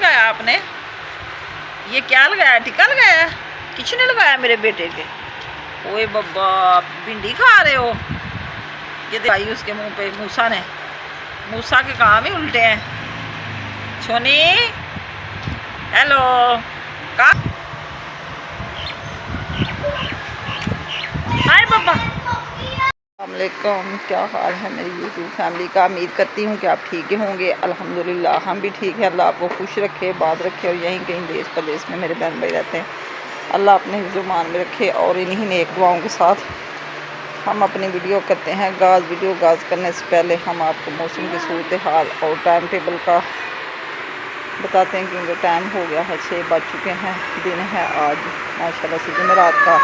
लगाया आपने? ये क्या लगाया? टिक्का लगाया? किसने लगाया मेरे बेटे के? ओए बब्बा, भिंडी खा रहे हो? ये दवाई उसके मुंह पे मूसा ने। मूसा के काम ही उल्टे हैं। छोनी, हेलो, का हाय बब्बा। अस्सलामुअलैकुम, क्या हाल है मेरी यूट्यूब फैमिली का? उम्मीद करती हूँ कि आप ठीक ही होंगे। अल्हम्दुलिल्लाह हम भी ठीक हैं। अल्लाह आपको खुश रखे, बात रखे। और यहीं कहीं देश प्रदेश में मेरे बहन भाई रहते हैं, अल्लाह अपने हिफ्ज़-ओ-मान में रखे। और इन्हीं नेक दुआओं के साथ हम अपनी वीडियो करते हैं वीडियो करने से पहले हम आपको मौसम की सूरत हाल और टाइम टेबल का बताते हैं, क्योंकि टाइम हो गया है, 6 बज चुके हैं। दिन है आज माशाल्लाह से जुमेरात का।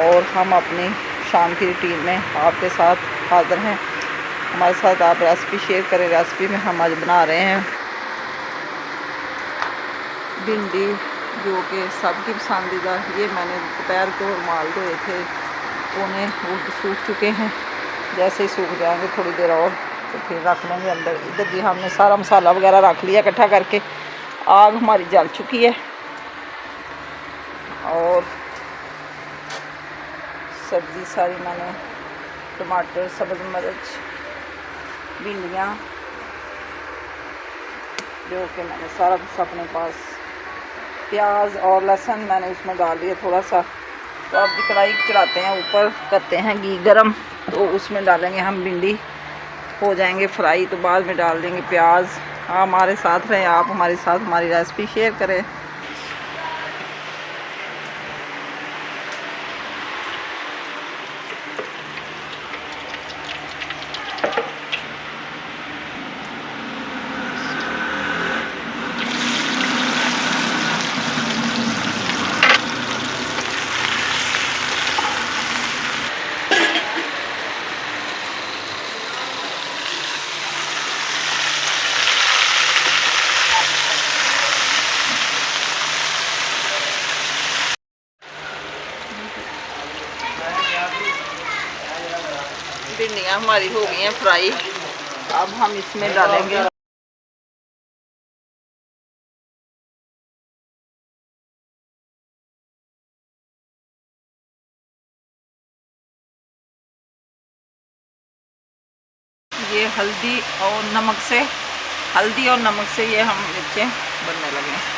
और हम अपनी शाम की रूटीन में आपके साथ हाज़िर हैं। हमारे साथ आप रेसिपी शेयर करें। रेसिपी में हम आज बना रहे हैं भिंडी, जो कि सबकी पसंदीदा। ये मैंने दोपहर को रुमाल धोए थे, उन्हें वो सूख चुके हैं। जैसे ही सूख जाएंगे थोड़ी देर और तो फिर रख लेंगे अंदर। इधर जी हमने सारा मसाला वगैरह रख लिया इकट्ठा करके। आग हमारी जल चुकी है और सब्ज़ी सारी मैंने टमाटर, सब्ज़ मिर्च, भिंडियाँ, जो कि मैंने सारा कुछ अपने पास, प्याज और लहसुन मैंने उसमें डाल दिया थोड़ा सा। तो अब कढ़ाई चढ़ाते हैं, ऊपर करते हैं घी गरम, तो उसमें डालेंगे हम भिंडी। हो जाएंगे फ्राई तो बाद में डाल देंगे प्याज। आप हमारे साथ रहें, आप हमारे साथ हमारी रेसिपी शेयर करें। भिंडियाँ हमारी हो गई हैं फ्राई। अब हम इसमें डालेंगे ये हल्दी और नमक से, हल्दी और नमक से ये हम मिर्चें बनने लगे।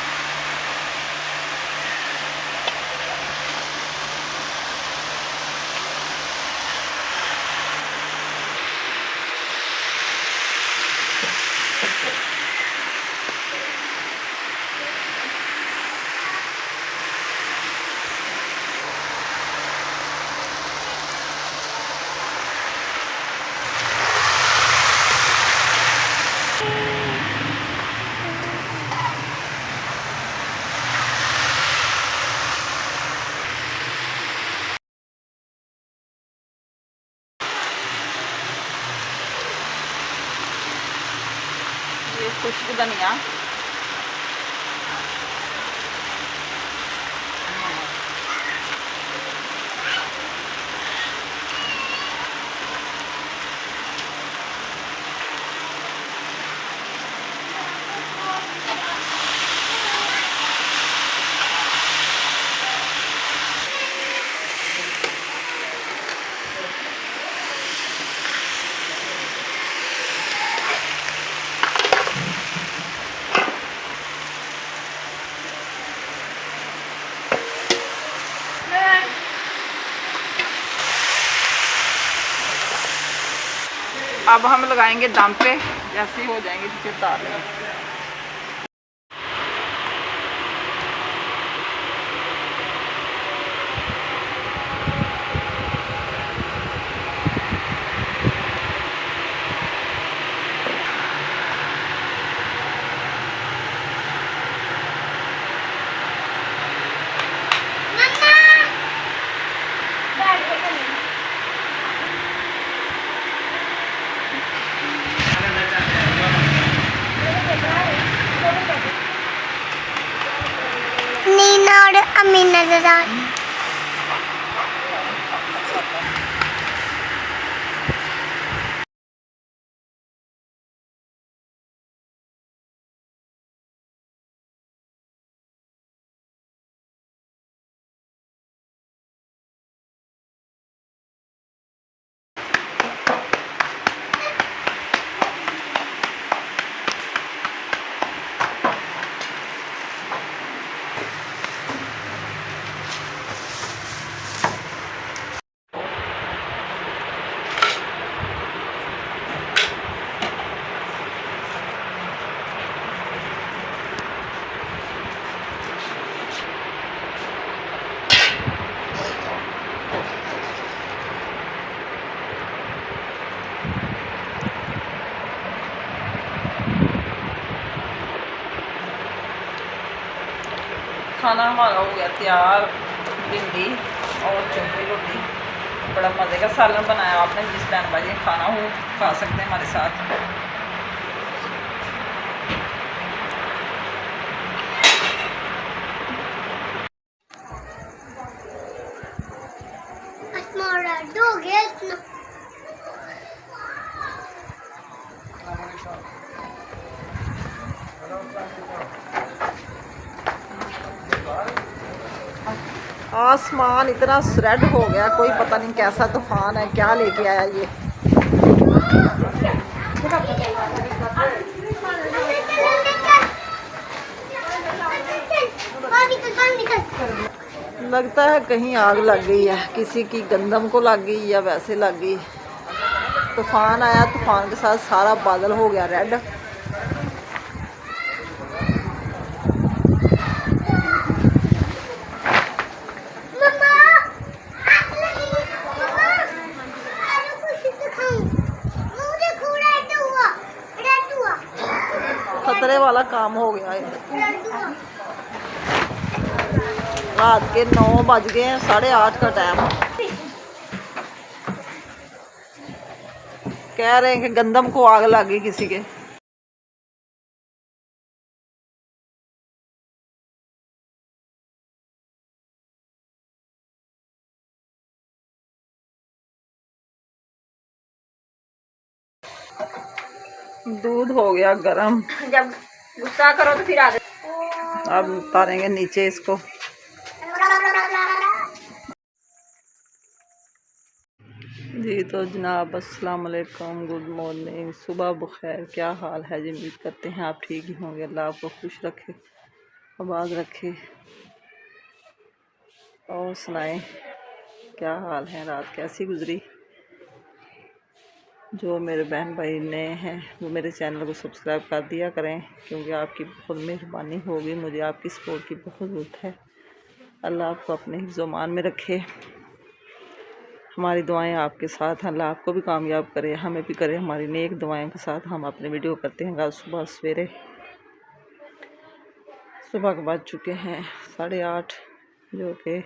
ये खुश्क धनिया, अब हम लगाएंगे दम पे। जैसे ही हो जाएंगे तो फिर डाल लेंगे। खाना हमारा हो गया तैयार, भिंडी और चौकी रोटी, बड़ा मज़े का सालन बनाया आपने। जिस बहन भाई ने खाना हो खा सकते हैं हमारे साथ। आसमान इतना रेड हो गया, कोई पता नहीं कैसा तूफान है, क्या लेके आया ये। लगता है कहीं आग लग गई है, किसी की गंदम को लग गई या वैसे लग गई। तूफान आया, तूफान के साथ सारा बादल हो गया रेड। खतरे वाला काम हो गया है। रात के 9 बज गए हैं, 8:30 का टाइम। कह रहे हैं कि गंदम को आग लग गई किसी के। दूध हो गया गरम, जब गुस्सा करो तो फिर आगे। अब उतारेंगे नीचे इसको। जी तो जनाब अस्सलाम वालेकुम, गुड मॉर्निंग, सुबह बखैर। क्या हाल है जी? उम्मीद करते हैं आप ठीक ही होंगे। अल्लाह आपको खुश रखे, आबाद रखे। और सुनाएं क्या हाल है, रात कैसी गुजरी? जो मेरे बहन भाई नए हैं वो मेरे चैनल को सब्सक्राइब कर दिया करें, क्योंकि आपकी बहुत मेहरबानी होगी। मुझे आपकी सपोर्ट की बहुत ज़रूरत है। अल्लाह आपको अपने हिफ्ज़-ओ-मान में रखे। हमारी दुआएं आपके साथ हैं। अल्लाह आपको भी कामयाब करे, हमें भी करे। हमारी नेक दुआएं के साथ हम अपने वीडियो करते हैं। आज सुबह सवेरे सुबह के बज चुके हैं 8:30, जो कि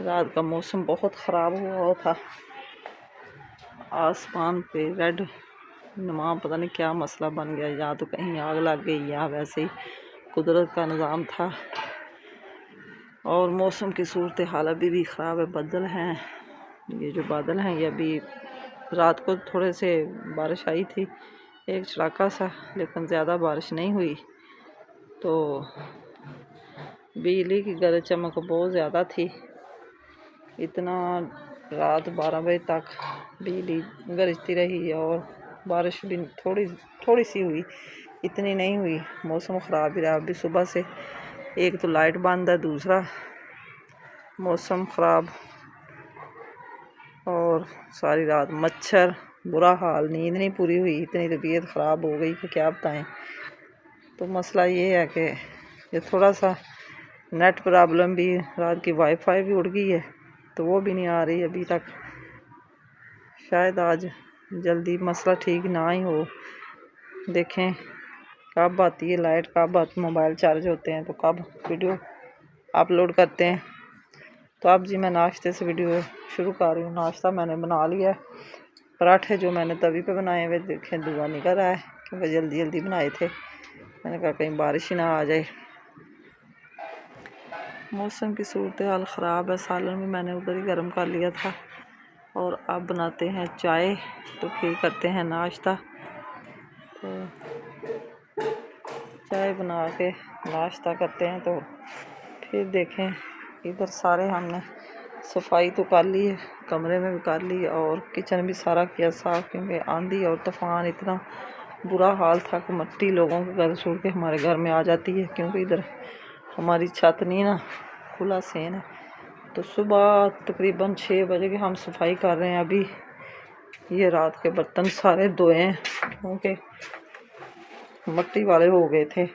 रात का मौसम बहुत ख़राब हुआ था। आसमान पे रेड नुमा पता नहीं क्या मसला बन गया, या तो कहीं आग लग गई या वैसे ही कुदरत का निज़ाम था। और मौसम की सूरत हाल अभी भी ख़राब है। बादल हैं, ये जो बादल हैं ये अभी रात को थोड़े से बारिश आई थी, एक छड़ाका सा, लेकिन ज़्यादा बारिश नहीं हुई। तो बिजली की गरज चमक बहुत ज़्यादा थी, इतना रात 12 बजे तक बिजली गरजती रही। और बारिश भी थोड़ी सी हुई, इतनी नहीं हुई। मौसम ख़राब ही रहा। अभी सुबह से एक तो लाइट बंद है, दूसरा मौसम ख़राब, और सारी रात मच्छर, बुरा हाल, नींद नहीं पूरी हुई। इतनी तबीयत ख़राब हो गई कि क्या बताएं। तो मसला ये है कि ये थोड़ा सा नेट प्रॉब्लम भी, रात की वाईफाई भी उड़ गई है, तो वो भी नहीं आ रही अभी तक। शायद आज जल्दी मसला ठीक ना ही हो। देखें कब आती है लाइट, कब मोबाइल चार्ज होते हैं, तो कब वीडियो अपलोड करते हैं। तो अब जी मैं नाश्ते से वीडियो शुरू कर रही हूँ। नाश्ता मैंने बना लिया है। पराठे जो मैंने तवी पे बनाए हुए, देखें धुआं निकल रहा है, क्योंकि जल्दी जल्दी बनाए थे। मैंने कहा कहीं बारिश ही ना आ जाए। मौसम की सूरत हाल ख़राब है। सालन भी मैंने उधर ही गर्म कर लिया था। और अब बनाते हैं चाय, तो फिर करते हैं नाश्ता। तो चाय बना के नाश्ता करते हैं, तो फिर देखें। इधर सारे हमने सफाई तो कर ली है, कमरे में भी कर ली, और किचन भी सारा किया साफ़, क्योंकि आंधी और तूफ़ान इतना बुरा हाल था कि मिट्टी लोगों के घर छोड़ के हमारे घर में आ जाती है, क्योंकि इधर हमारी छत नहीं ना, खुला सेन है। तो सुबह तकरीबन 6 बजे के हम सफाई कर रहे हैं। अभी ये रात के बर्तन सारे धोए हैं, क्योंकि मिट्टी वाले हो गए थे।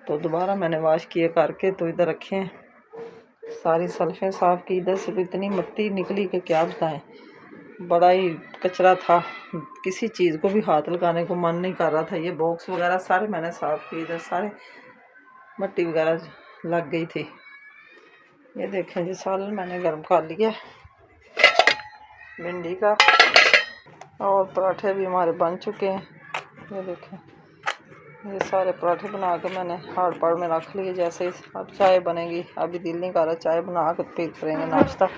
तो दोबारा मैंने वाश किए करके तो इधर रखे हैं। सारी सल्फें साफ़ की, इधर से भी इतनी मिट्टी निकली कि क्या बताएं। बड़ा ही कचरा था, किसी चीज़ को भी हाथ लगाने को मन नहीं कर रहा था। ये बॉक्स वगैरह सारे मैंने साफ़ किए, इधर सारे मिट्टी वगैरह लग गई थी। ये देखें जी सालन मैंने गर्म कर लिया भिंडी का, और पराठे भी हमारे बन चुके हैं। ये देखें, ये सारे पराठे बना के मैंने हार्ड पार्ट में रख लिए। जैसे अब चाय बनेगी, अभी दिल नहीं कर रहा, चाय बना कर फिर करेंगे नाश्ता।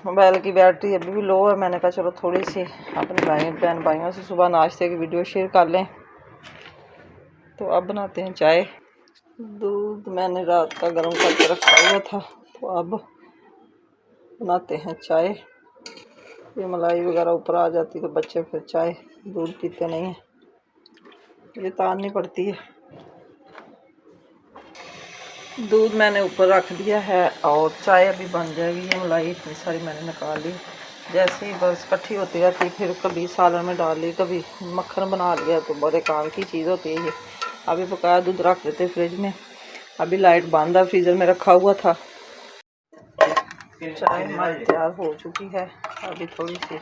मोबाइल की बैटरी अभी भी लो है, मैंने कहा चलो थोड़ी सी अपने बहन भाइयों से सुबह नाश्ते की वीडियो शेयर कर लें। तो अब बनाते हैं चाय। दूध मैंने रात का गर्म करके रखा हुआ था, तो अब बनाते हैं चाय। ये मलाई वगैरह ऊपर आ जाती तो बच्चे फिर चाय दूध पीते नहीं हैं, ये तारनी पड़ती है। दूध मैंने ऊपर रख दिया है और चाय अभी बन जाएगी। ये मलाई इतनी सारी मैंने निकाल ली, जैसे ही बस इकट्ठी होती रहती, फिर कभी सालन में डाल ली, कभी मक्खन बना लिया, तो बड़े काम की चीज़ होती है ये। अभी बकाया दूध रख देते फ्रिज में, अभी लाइट बंद है, फ्रीज़र में रखा हुआ था। चाय हमारी तैयार हो चुकी है, अभी थोड़ी सी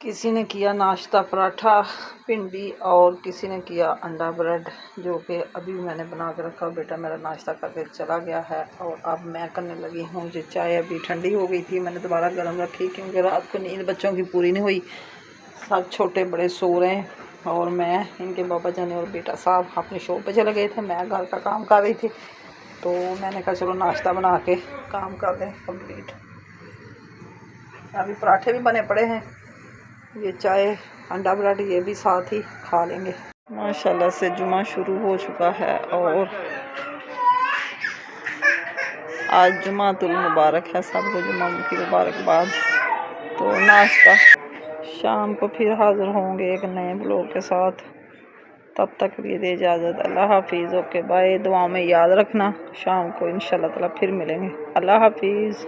किसी ने किया नाश्ता पराठा भिंडी, और किसी ने किया अंडा ब्रेड, जो कि अभी मैंने बना के रखा। बेटा मेरा नाश्ता करके चला गया है और अब मैं करने लगी हूँ। जो चाय अभी ठंडी हो गई थी, मैंने दोबारा गर्म रखी क्योंकि रात को नींद बच्चों की पूरी नहीं हुई। सब छोटे बड़े सो रहे हैं और मैं, इनके बाबा जाने और बेटा साहब अपने शॉप पे चले गए थे। मैं घर का काम कर रही थी, तो मैंने कहा चलो नाश्ता बना के काम कर दें कंप्लीट। अभी पराठे भी बने पड़े हैं, ये चाय अंडा ब्रेड ये भी साथ ही खा लेंगे। माशाल्लाह से जुमा शुरू हो चुका है और आज जुमातुल मुबारक है, सबको जुमा की मुबारकबाद। तो नाश्ता शाम को फिर हाज़िर होंगे एक नए ब्लॉग के साथ। तब तक भी दे इजाज़त, अल्लाह हाफिज़। ओके बाय, दुआ में याद रखना, शाम को इंशाल्लाह ताला फिर मिलेंगे। अल्लाह हाफिज़।